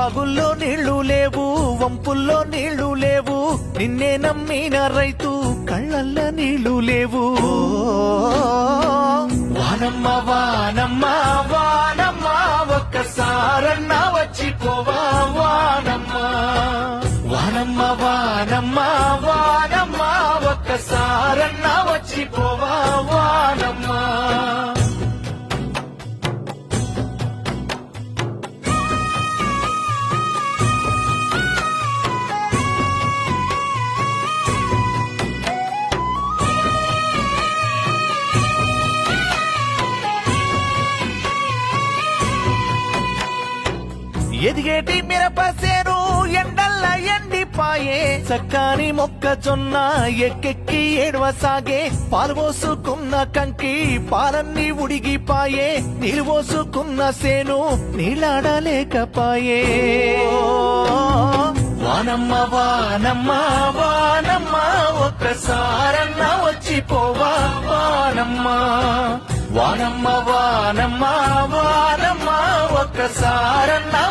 వాగుల్లో నీళ్లు లేవు, వంపుల్లో నీళ్లు లేవు, నిన్నే నమ్మిన రైతు కళ్ళల్ల నీళ్లు లేవు. వానమ్మ వానమ్మ వానమ్మ ఒక్కసారన్నా వచ్చిపోవా వానమ్మ. వానమ్మ వానమ్మ వానమ్మ ఒక్కసారన్నా వచ్చిపోవా వానమ్మ. ఎదిగేటి మిరపసేను ఎండల్ల ఎండిపాయే, చక్కని మొక్కజొన్న ఎక్కెక్కి ఏడవసాగే, పాలు పోసుకున్న కంకి పాలన్నీ ఉడిగిపాయే, నీళ్ళు పోసుకున్న సేను నీళ్ళాడలేకపాయే. వానమ్మ వానమ్మ వానమ్మ ఒక్కసారన్నా వచ్చిపోవా వానమ్మ. వానమ్మ వానమ్మ వానమ్మ ఒక్కసారన్నా